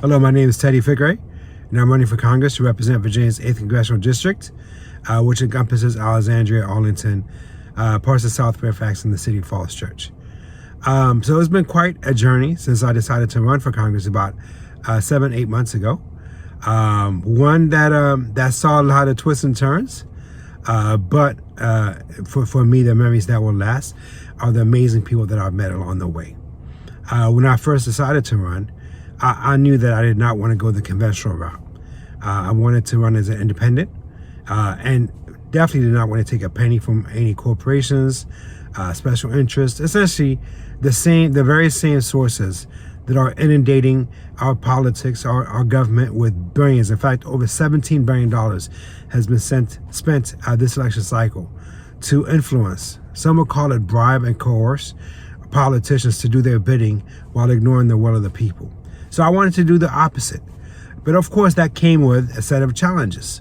Hello, my name is Teddy Fikre, and I'm running for Congress to represent Virginia's 8th Congressional District, which encompasses Alexandria, Arlington, parts of South Fairfax, and the City Falls Church. So it's been quite a journey since I decided to run for Congress about 7-8 months ago. One that saw a lot of twists and turns, but for me, the memories that will last are the amazing people that I've met along the way. When I first decided to run, I knew that I did not want to go the conventional route. I wanted to run as an independent, and definitely did not want to take a penny from any corporations, special interests, essentially the very same sources that are inundating our politics, our government with billions. In fact, over $17 billion has been spent this election cycle to influence, some would call it bribe and coerce, politicians to do their bidding while ignoring the will of the people. So I wanted to do the opposite. But of course, that came with a set of challenges.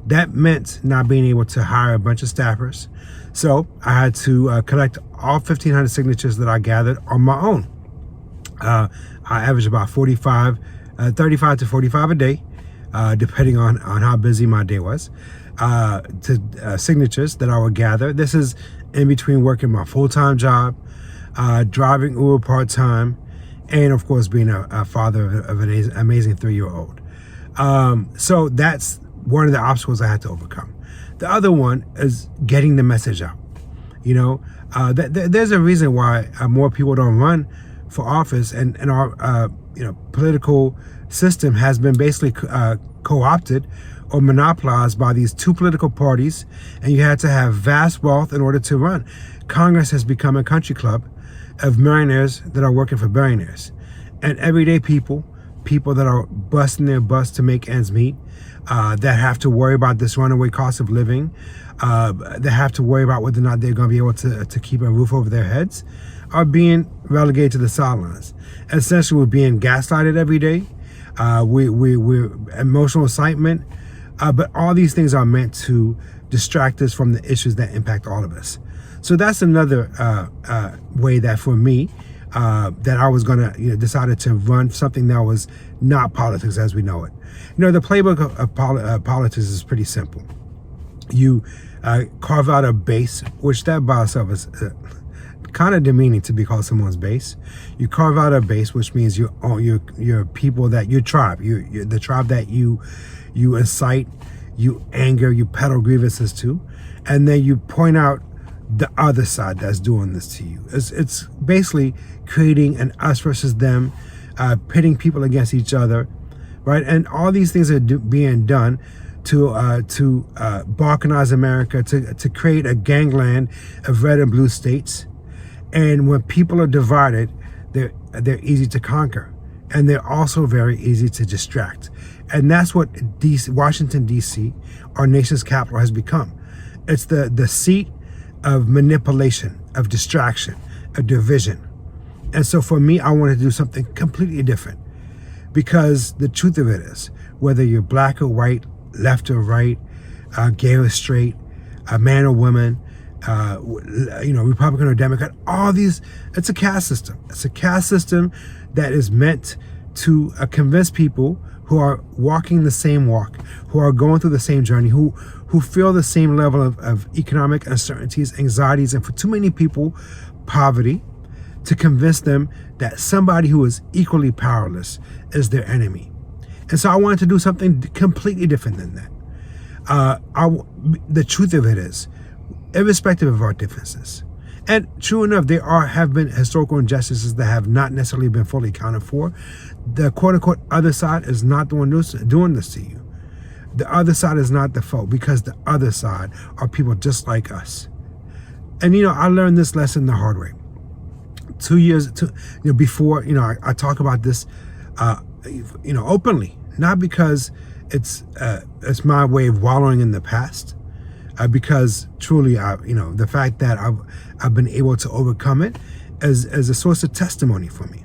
That meant not being able to hire a bunch of staffers. So I had to collect all 1,500 signatures that I gathered on my own. I averaged about 35 to 45 a day, depending on how busy my day was, signatures that I would gather. This is in between working my full-time job, driving Uber part-time, and of course being a father of an amazing 3-year-old. So that's one of the obstacles I had to overcome. The other one is getting the message out. You know, there's a reason why more people don't run for office, and our political system has been basically co-opted or monopolized by these two political parties, and you had to have vast wealth in order to run. Congress has become a country club of millionaires that are working for billionaires, and everyday people that are busting their butts to make ends meet, that have to worry about this runaway cost of living, that have to worry about whether or not they're going to be able to keep a roof over their heads, are being relegated to the sidelines. Essentially, we're being gaslighted every day. We're emotional excitement, but all these things are meant to distract us from the issues that impact all of us. So that's another way that for me, that I was gonna decided to run something that was not politics as we know it. The playbook of politics is pretty simple. You carve out a base, which that by itself is kind of demeaning to be called someone's base. You carve out a base, which means your people, that your tribe, the tribe that you incite, you anger, you peddle grievances to, and then you point out the other side that's doing this to you. It's basically creating an us versus them, pitting people against each other, right? And all these things are being done to balkanize America, to create a gangland of red and blue states. And when people are divided, they're easy to conquer, and they're also very easy to distract. And that's what Washington, D.C., our nation's capital, has become. It's the seat of manipulation, of distraction, of division. And so for me, I wanted to do something completely different, because the truth of it is, whether you're black or white, left or right, gay or straight, a man or woman, Republican or Democrat, all these, it's a caste system. It's a caste system that is meant to convince people who are walking the same walk, who are going through the same journey, who feel the same level of economic uncertainties, anxieties, and for too many people, poverty, to convince them that somebody who is equally powerless is their enemy. And so I wanted to do something completely different than that. The truth of it is, irrespective of our differences, and true enough, there have been historical injustices that have not necessarily been fully accounted for. The quote-unquote other side is not the one doing this to you. The other side is not the foe, because the other side are people just like us. And I learned this lesson the hard way. 2 years before, I talk about this openly, not because it's my way of wallowing in the past, because truly, the fact that I've been able to overcome it as a source of testimony for me.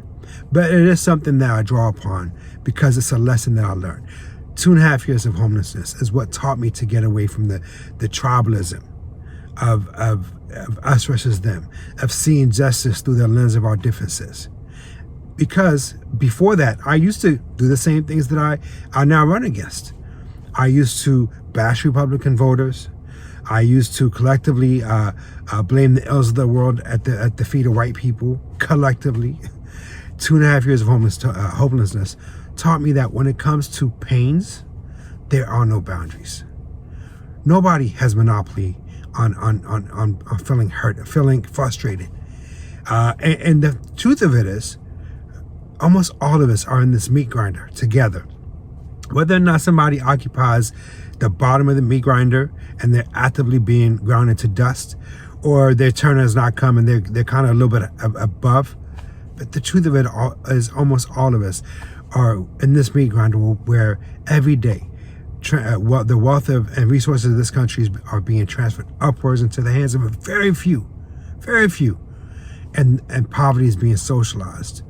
But it is something that I draw upon because it's a lesson that I learned. 2.5 years of homelessness is what taught me to get away from the tribalism of us versus them, of seeing justice through the lens of our differences. Because before that, I used to do the same things that I now run against. I used to bash Republican voters. I used to collectively blame the ills of the world at the feet of white people, collectively. 2.5 years of hopelessness taught me that when it comes to pains, there are no boundaries. Nobody has monopoly on feeling hurt, feeling frustrated. And the truth of it is, almost all of us are in this meat grinder together. Whether or not somebody occupies the bottom of the meat grinder and they're actively being ground into dust, or their turn has not come and they're kind of a little bit above. But the truth of it is almost all of us are in this meat grinder where every day the wealth and resources of this country are being transferred upwards into the hands of a very few, and poverty is being socialized.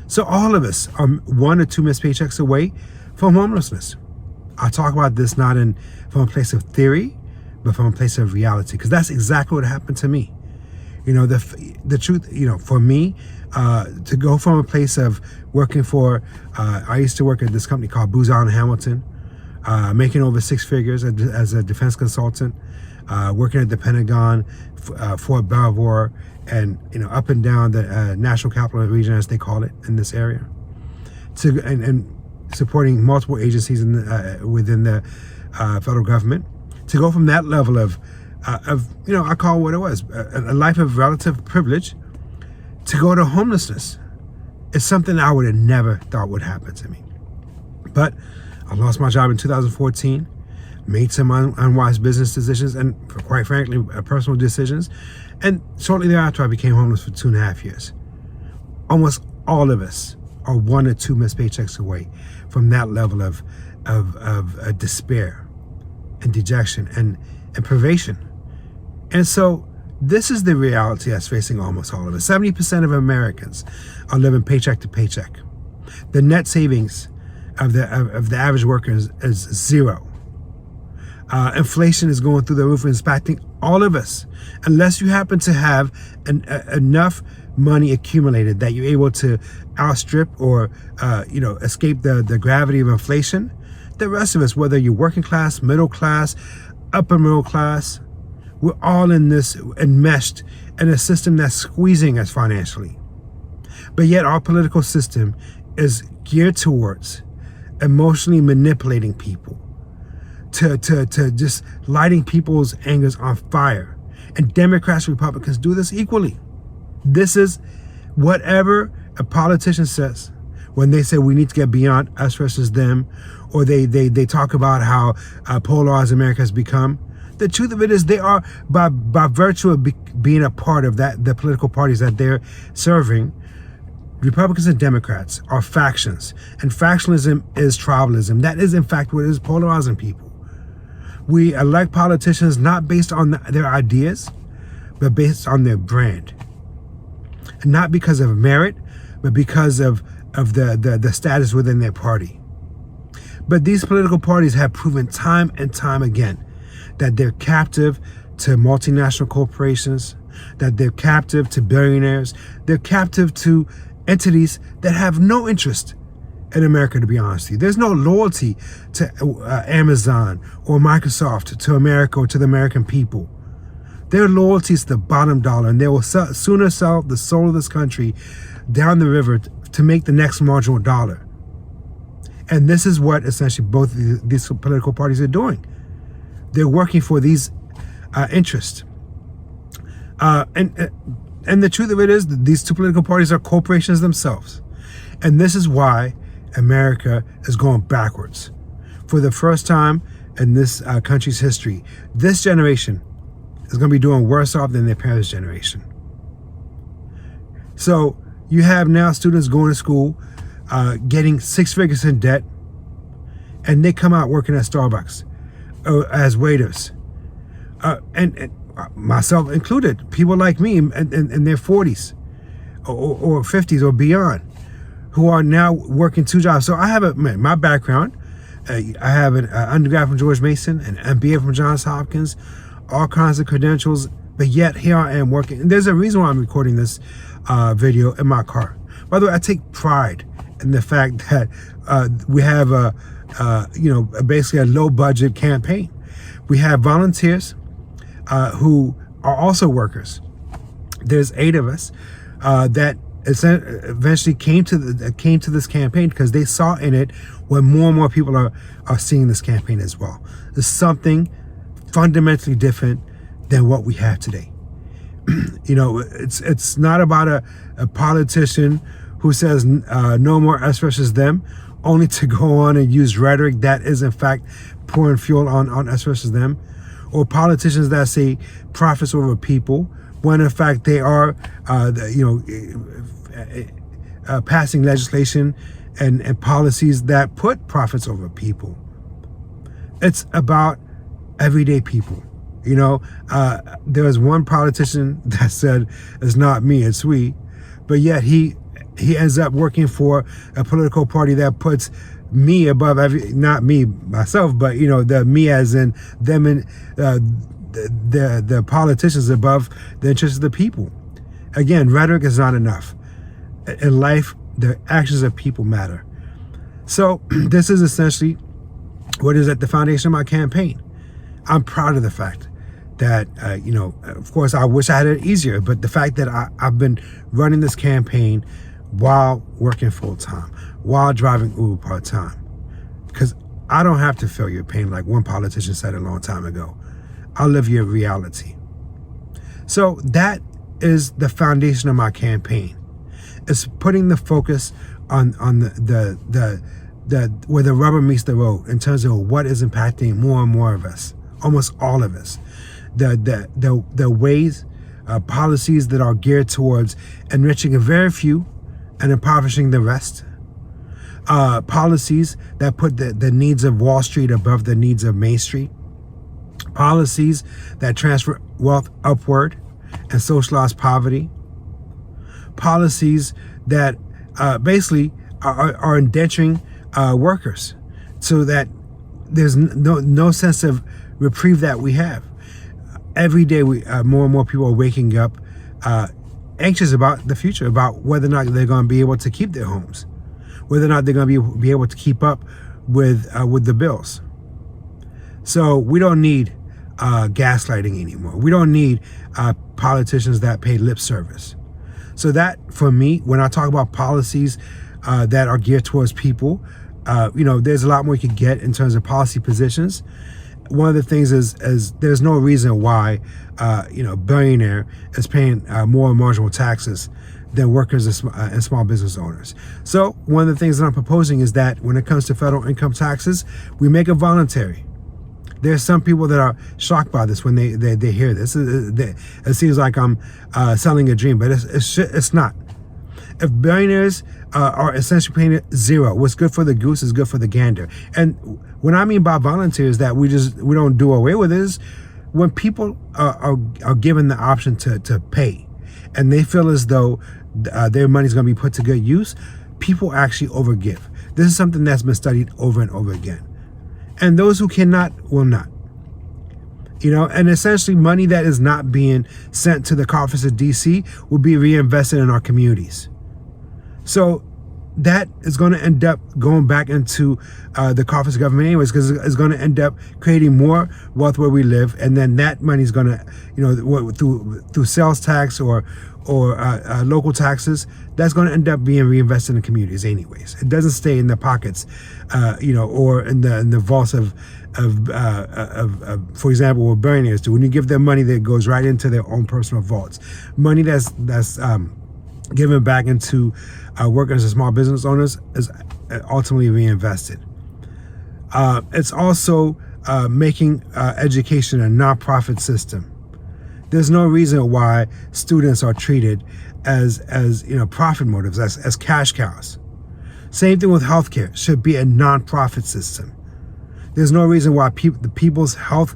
So all of us are 1 or 2 missed paychecks away from homelessness. I talk about this not from a place of theory, but from a place of reality, because that's exactly what happened to me. You know, the truth, you know, for me, to go from a place of working for, I used to work at this company called Booz Allen Hamilton, making over 6 figures as a defense consultant, working at the Pentagon, Fort Belvoir, and up and down the National Capital Region, as they call it in this area, and supporting multiple agencies within the federal government. To go from that level of I call it what it was, a life of relative privilege, to go to homelessness is something I would have never thought would happen to me. But I lost my job in 2014, made some unwise business decisions, and quite frankly, personal decisions. And shortly thereafter, I became homeless for 2.5 years. Almost all of us are 1 or 2 missed paychecks away from that level of despair and dejection and privation. And so this is the reality that's facing almost all of us. 70% of Americans are living paycheck to paycheck. The net savings of the average worker is zero. Inflation is going through the roof and impacting all of us. Unless you happen to have enough money accumulated that you're able to outstrip or escape the gravity of inflation, the rest of us, whether you're working class, middle class, upper middle class, we're all in this enmeshed in a system that's squeezing us financially. But yet our political system is geared towards emotionally manipulating people, to just lighting people's angers on fire. And Democrats, Republicans do this equally. This is whatever a politician says when they say we need to get beyond us versus them, or they talk about how polarized America has become. The truth of it is they are, by virtue of being a part of the political parties that they're serving, Republicans and Democrats are factions, and factionalism is tribalism. That is, in fact, what is polarizing people. We elect politicians not based on their ideas, but based on their brand. And not because of merit, but because of the status within their party. But these political parties have proven time and time again that they're captive to multinational corporations, that they're captive to billionaires, they're captive to entities that have no interest in America, to be honest with you. There's no loyalty to Amazon or Microsoft to America or to the American people. Their loyalty is the bottom dollar, and they will sooner sell the soul of this country down the river to make the next marginal dollar. And this is what essentially both these political parties are doing. They're working for these interests. And the truth of it is that these two political parties are corporations themselves. And this is why America is going backwards. For the first time in this country's history, this generation is going to be doing worse off than their parents' generation. So you have now students going to school, getting 6 figures in debt, and they come out working at Starbucks as waiters. And myself included, people like me in their 40s or 50s or beyond, who are now working 2 jobs. So I have my background. I have an undergrad from George Mason, an MBA from Johns Hopkins, all kinds of credentials, but yet here I am working. And there's a reason why I'm recording this video in my car. By the way, I take pride in the fact that we have basically a low budget campaign. We have volunteers who are also workers. There's 8 of us that eventually came to this campaign because they saw in it what more and more people are seeing this campaign as well. There's something fundamentally different than what we have today. It's not about a politician who says no more us versus them, only to go on and use rhetoric that is in fact pouring fuel on us versus them, or politicians that say profits over people when in fact they are passing legislation and policies that put profits over people. It's about everyday people. There was one politician that said, "It's not me, it's we," but yet he ends up working for a political party that puts me above not me myself, but the me as in them, and the politicians above the interests of the people. Again, rhetoric is not enough. In life, the actions of people matter. So this is essentially what is at the foundation of my campaign. I'm proud of the fact that, of course, I wish I had it easier, but the fact that I've been running this campaign while working full-time, while driving Uber part-time, because I don't have to feel your pain like one politician said a long time ago. I live your reality. So that is the foundation of my campaign. It's putting the focus on the where the rubber meets the road in terms of what is impacting more and more of us, almost all of us. The ways, policies that are geared towards enriching a very few and impoverishing the rest. Policies that put the needs of Wall Street above the needs of Main Street. Policies that transfer wealth upward and socialize poverty. Policies that basically are endangering workers, so that there's no sense of reprieve that we have. Every day, more and more people are waking up anxious about the future, about whether or not they're going to be able to keep their homes, whether or not they're going to be able to keep up with the bills. So we don't need gaslighting anymore. We don't need politicians that pay lip service. So that, for me, when I talk about policies that are geared towards people, there's a lot more you could get in terms of policy positions. One of the things is there's no reason why billionaire is paying more marginal taxes than workers and small business owners. So one of the things that I'm proposing is that when it comes to federal income taxes, we make it voluntary. There's some people that are shocked by this when they hear this. It seems like I'm selling a dream, but it's not. If billionaires are essentially paying zero, what's good for the goose is good for the gander. And what I mean by volunteer is that we don't do away with it. Is when people are given the option to pay, and they feel as though their money is going to be put to good use, people actually overgive. This is something that's been studied over and over again. And those who cannot will not. And essentially money that is not being sent to the coffers of DC will be reinvested in our communities. So that is going to end up going back into the coffers of government anyways, because it's going to end up creating more wealth where we live. And then that money is going to, through sales tax or local taxes, that's going to end up being reinvested in communities anyways. It doesn't stay in the pockets, or in the vaults of for example, what billionaires do. When you give them money, that goes right into their own personal vaults. Money that's given back into workers and small business owners is ultimately reinvested. It's also making education a nonprofit system. There's no reason why students are treated as profit motives, as cash cows. Same thing with healthcare. It should be a nonprofit system. There's no reason why the people's health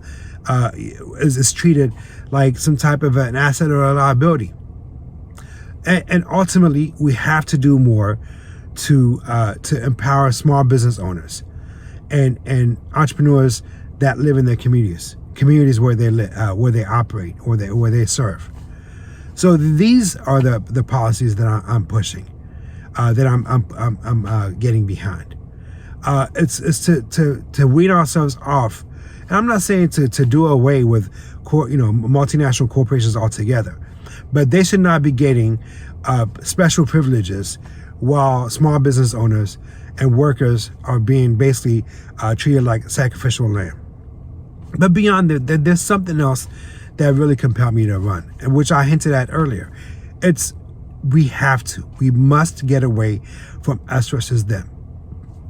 is treated like some type of an asset or a liability. And ultimately, we have to do more to empower small business owners and entrepreneurs that live in their communities where they live, where they operate, or where they serve. So these are the policies that I'm pushing. that I'm getting behind. It's to wean ourselves off, and I'm not saying to do away with multinational corporations altogether, but they should not be getting special privileges while small business owners and workers are being basically treated like sacrificial lamb. But beyond that, there's something else that really compelled me to run, and which I hinted at earlier. We must get away from us versus them,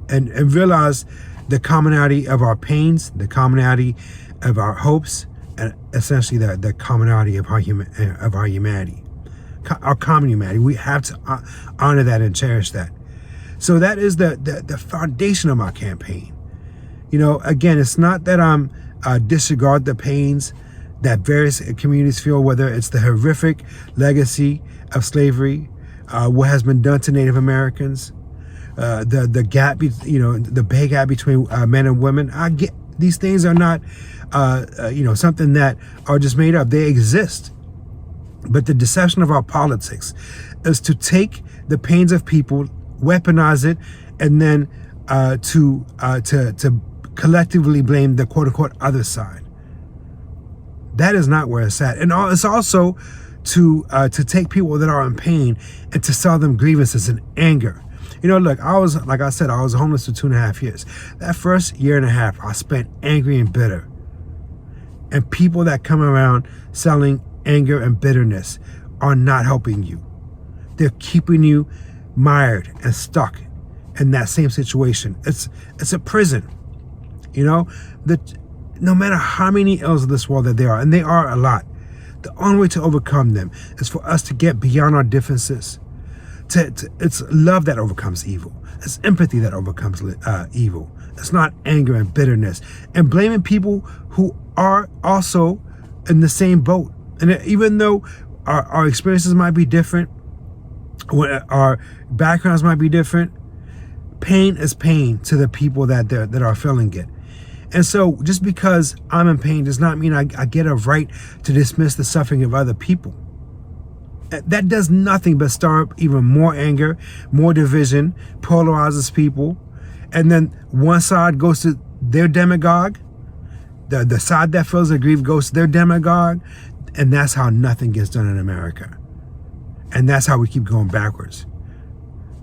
and realize the commonality of our pains, the commonality of our hopes, and essentially the commonality of our humanity, our common humanity. We have to honor that and cherish that. So that is the foundation of my campaign. Again, it's not that I'm disregard the pains that various communities feel, whether it's the horrific legacy of slavery, what has been done to Native Americans, the gap, the pay gap between men and women. I get these things are not, something that are just made up. They exist. But the deception of our politics is to take the pains of people, weaponize it, and then to collectively blame the quote unquote other side. That is not where it's at. And it's also to take people that are in pain and to sell them grievances and anger. Look, I was homeless for 2.5 years. That first year and a half, I spent angry and bitter. And people that come around selling anger and bitterness are not helping you. They're keeping you mired and stuck in that same situation. It's a prison. No matter how many ills of this world that there are, and they are a lot, the only way to overcome them is for us to get beyond our differences. It's love that overcomes evil. It's empathy that overcomes evil. It's not anger and bitterness and blaming people who are also in the same boat. And even though our experiences might be different, our backgrounds might be different, pain is pain to the people that are feeling it. And so just because I'm in pain does not mean I get a right to dismiss the suffering of other people. That does nothing but stir up even more anger, more division, polarizes people. And then one side goes to their demagogue. The side that feels aggrieved goes to their demagogue. And that's how nothing gets done in America. And that's how we keep going backwards.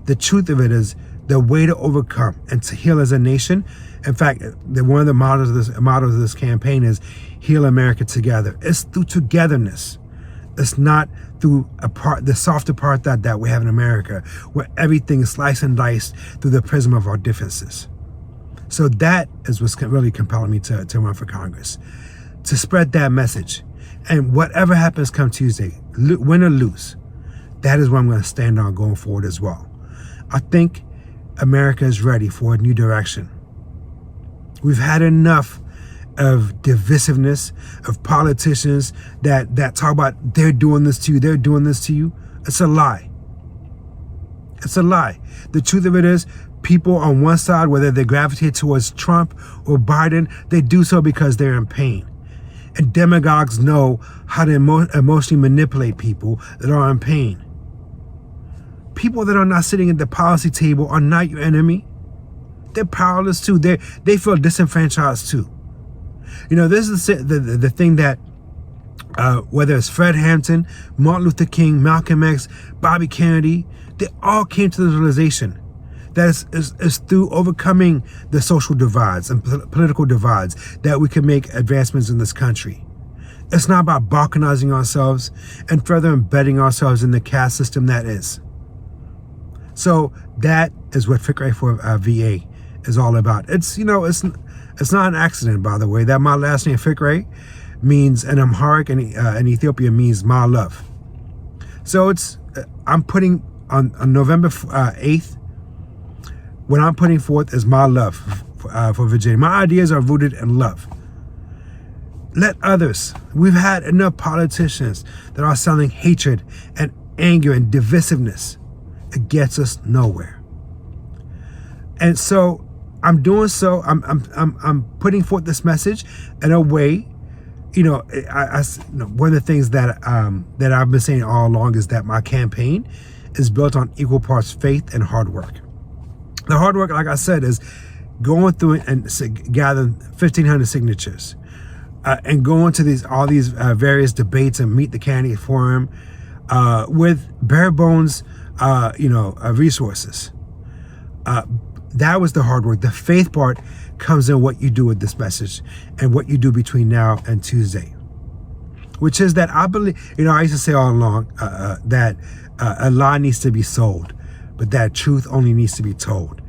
The truth of it is, the way to overcome and to heal as a nation. In fact, one of the mottos of this campaign is heal America together. It's through togetherness. It's not through the soft apartheid that we have in America, where everything is sliced and diced through the prism of our differences. So that is what's really compelling me to run for Congress, to spread that message. And whatever happens come Tuesday, win or lose, that is what I'm going to stand on going forward as well. I think America is ready for a new direction. We've had enough of divisiveness, of politicians that talk about they're doing this to you, they're doing this to you. It's a lie. It's a lie. The truth of it is, people on one side, whether they gravitate towards Trump or Biden, they do so because they're in pain. And demagogues know how to emotionally manipulate people that are in pain. People that are not sitting at the policy table are not your enemy. They're powerless too. They feel disenfranchised too. This is the thing that whether it's Fred Hampton, Martin Luther King, Malcolm X, Bobby Kennedy, they all came to the realization that it's through overcoming the social divides and political divides that we can make advancements in this country. It's not about balkanizing ourselves and further embedding ourselves in the caste system that is. So that is what Fikre for VA is all about. It's not an accident, by the way, that my last name Fikre means in Amharic and in Ethiopia means my love. So I'm putting on November 8th, what I'm putting forth is my love for Virginia. My ideas are rooted in love. Let others. We've had enough politicians that are selling hatred and anger and divisiveness. It gets us nowhere. And so I'm doing so. I'm putting forth this message in a way. One of the things that I've been saying all along is that my campaign is built on equal parts faith and hard work. The hard work, like I said, is going through and gathering 1,500 signatures and going to all these various debates and meet the candidate forum with bare bones, resources. That was the hard work. The faith part comes in what you do with this message and what you do between now and Tuesday, which is that I believe, I used to say all along that a lie needs to be sold, but that truth only needs to be told.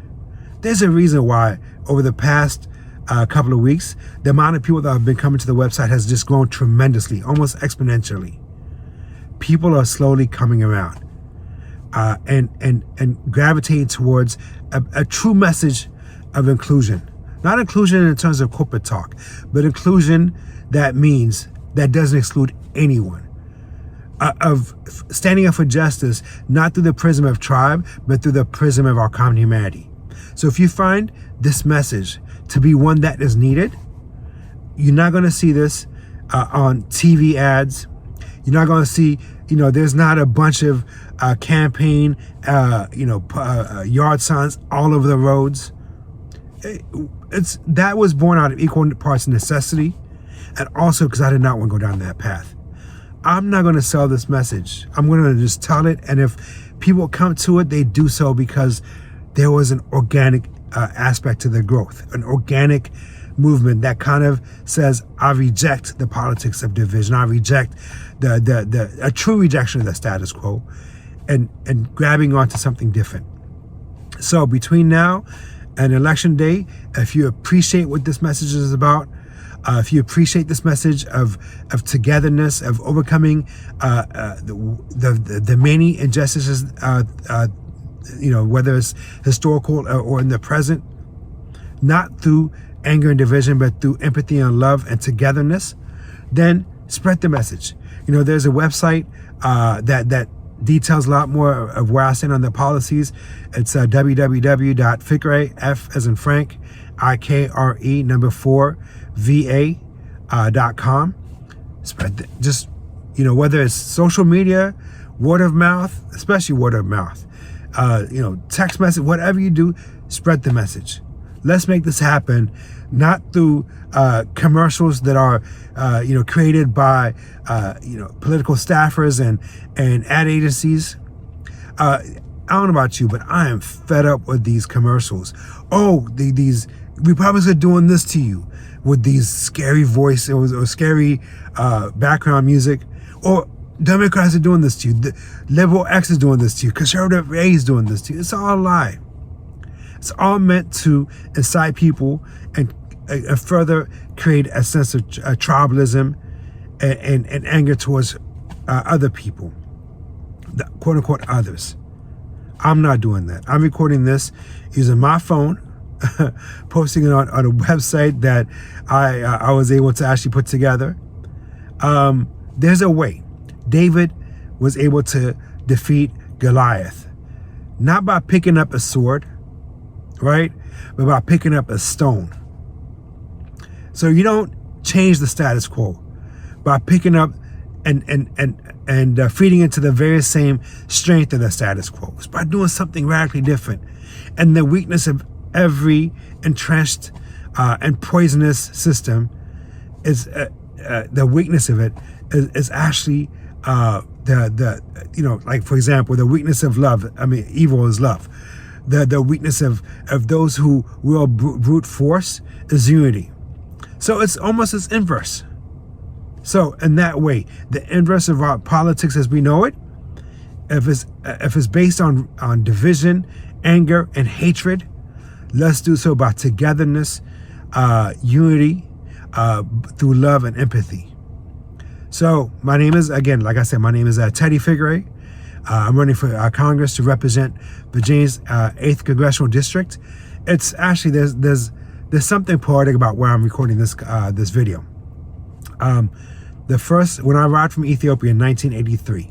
There's a reason why over the past couple of weeks, the amount of people that have been coming to the website has just grown tremendously, almost exponentially. People are slowly coming around and gravitating towards a true message of inclusion. Not inclusion in terms of corporate talk, but inclusion that means that doesn't exclude anyone. Of standing up for justice, not through the prism of tribe, but through the prism of our common humanity. So if you find this message to be one that is needed, you're not going to see this on TV ads. You're not going to see, there's not a bunch of campaign, yard signs all over the roads. That was born out of equal parts necessity, and also because I did not want to go down that path. I'm not going to sell this message. I'm going to just tell it, and if people come to it, they do so because there was an organic aspect to the growth, an organic movement that kind of says, I reject the politics of division. I reject a true rejection of the status quo and grabbing onto something different. So between now and election day, if you appreciate what this message is about, if you appreciate this message of togetherness, of overcoming the many injustices, whether it's historical or in the present, not through anger and division, but through empathy and love and togetherness, then spread the message. There's a website that details a lot more of where I stand on the policies. It's www.fikre, F as in Frank, IKRE, number 4, VA.com. Spread whether it's social media, word of mouth, especially word of mouth, text message, whatever you do, spread the message. Let's make this happen, not through commercials that are, created by, political staffers and ad agencies. I don't know about you, but I am fed up with these commercials. Oh, these Republicans are doing this to you with these scary voice or scary background music, or Democrats are doing this to you. The Liberal X is doing this to you. Conservative A is doing this to you. It's all a lie. It's all meant to incite people and further create a sense of tribalism and anger towards other people, the quote unquote others. I'm not doing that. I'm recording this using my phone, posting it on a website that I was able to actually put together. There's a way. David was able to defeat Goliath, not by picking up a sword, right? But by picking up a stone. So you don't change the status quo by picking up and feeding into the very same strength of the status quo. It's by doing something radically different. And the weakness of every entrenched and poisonous system is the weakness of it is actually like, for example, the weakness of love. I mean, evil is love. The weakness of those who will brute force is unity. So it's almost its inverse. So in that way, the inverse of our politics as we know it, if it's based on division, anger, and hatred, let's do so by togetherness, unity, through love and empathy. So my name is, again, like I said, my name is Teddy Fikre. I'm running for Congress to represent Virginia's 8th Congressional District. It's actually, there's something poetic about where I'm recording this video. When I arrived from Ethiopia in 1983,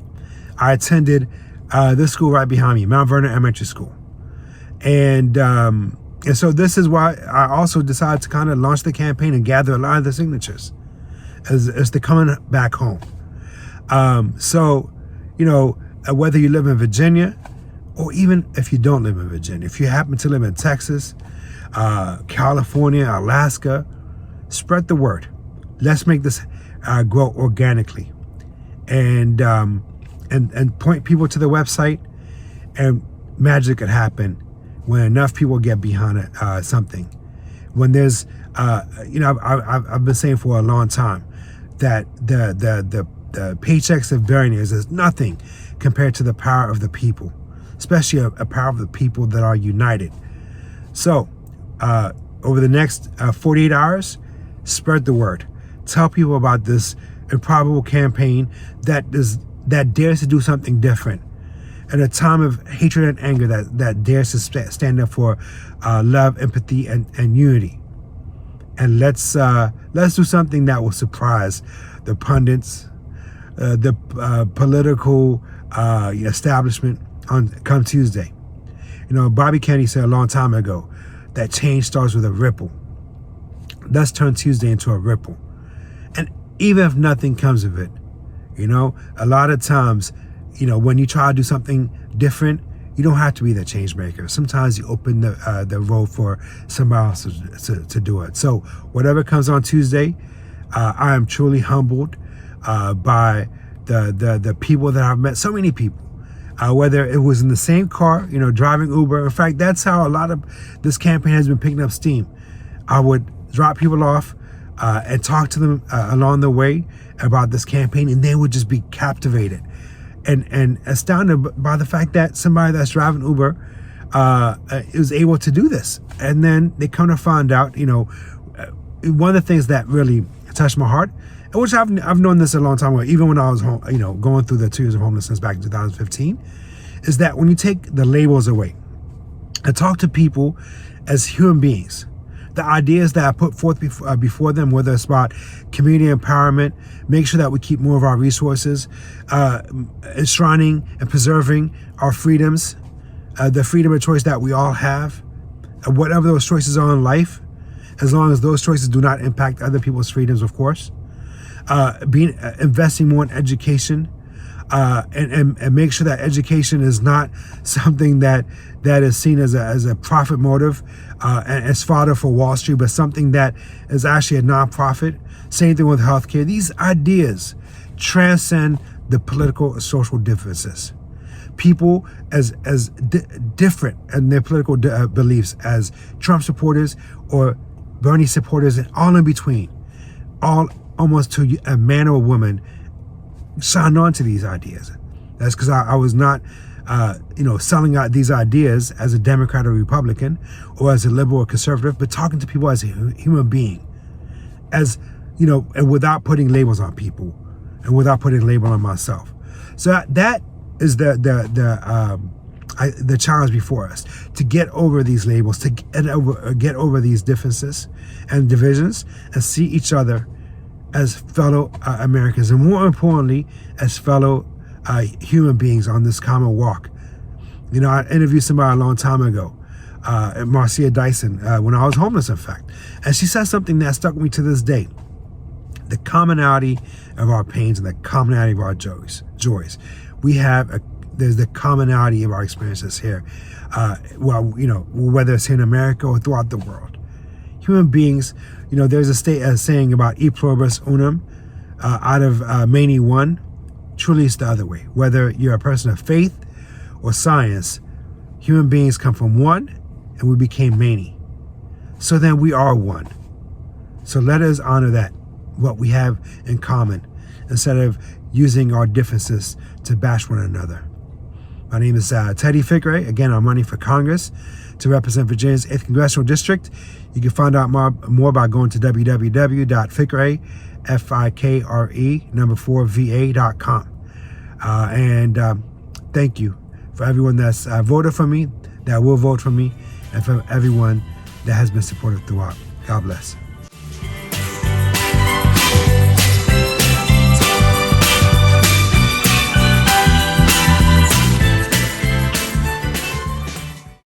I attended this school right behind me, Mount Vernon Elementary School. And so this is why I also decided to kind of launch the campaign and gather a lot of the signatures as they're coming back home. So, whether you live in Virginia, or even if you don't live in Virginia, if you happen to live in Texas, California, Alaska, spread the word. Let's make this grow organically, and point people to the website, and magic could happen when enough people get behind something. When there's, I've been saying for a long time that the paychecks of billionaires is nothing compared to the power of the people, especially a power of the people that are united. So over the next 48 hours, spread the word. Tell people about this improbable campaign that dares to do something different. At a time of hatred and anger that dares to stand up for love, empathy, and unity. And let's do something that will surprise the pundits, the political establishment come Tuesday. Bobby Kennedy said a long time ago that change starts with a ripple. Let's turn Tuesday into a ripple. And even if nothing comes of it, a lot of times, when you try to do something different, you don't have to be the change maker. Sometimes you open the road for somebody else to do it. So whatever comes on Tuesday, I am truly humbled by the people that I've met. So many people, whether it was in the same car, driving Uber. In fact, that's how a lot of this campaign has been picking up steam. I would drop people off and talk to them along the way about this campaign, and they would just be captivated and astounded by the fact that somebody that's driving Uber is able to do this. And then they come to find out, one of the things that really touched my heart, which I've known this a long time ago, even when I was home, going through the 2 years of homelessness back in 2015, is that when you take the labels away and talk to people as human beings, the ideas that I put forth before them, whether it's about community empowerment, make sure that we keep more of our resources, enshrining and preserving our freedoms, the freedom of choice that we all have, whatever those choices are in life, as long as those choices do not impact other people's freedoms, of course. Investing more in education, and make sure that education is not something that is seen as a profit motive and as fodder for Wall Street, but something that is actually a nonprofit. Same thing with healthcare. These ideas transcend the political and social differences. People as different in their political beliefs as Trump supporters or Bernie supporters, and all in between, all almost to a man or a woman, signed on to these ideas. That's because I was not, selling out these ideas as a Democrat or Republican or as a liberal or conservative, but talking to people as a human being, and without putting labels on people and without putting a label on myself. So that is the challenge before us, to get over these labels, to get over these differences and divisions, and see each other as fellow Americans, and more importantly, as fellow human beings on this common walk. I interviewed somebody a long time ago, Marcia Dyson, when I was homeless, in fact, and she said something that stuck with me to this day. The commonality of our pains and the commonality of our joys. There's the commonality of our experiences here. Whether it's here in America or throughout the world. Human beings, there's a saying about e pluribus unum, out of many one. Truly it's the other way. Whether you're a person of faith or science, human beings come from one and we became many. So then we are one. So let us honor that, what we have in common, instead of using our differences to bash one another. My name is Teddy Fikre. Again, I'm running for Congress to represent Virginia's 8th Congressional District. You can find out more by going to www.fikre, FIKRE4VA.com. Thank you for everyone that's voted for me, that will vote for me, and for everyone that has been supportive throughout. God bless.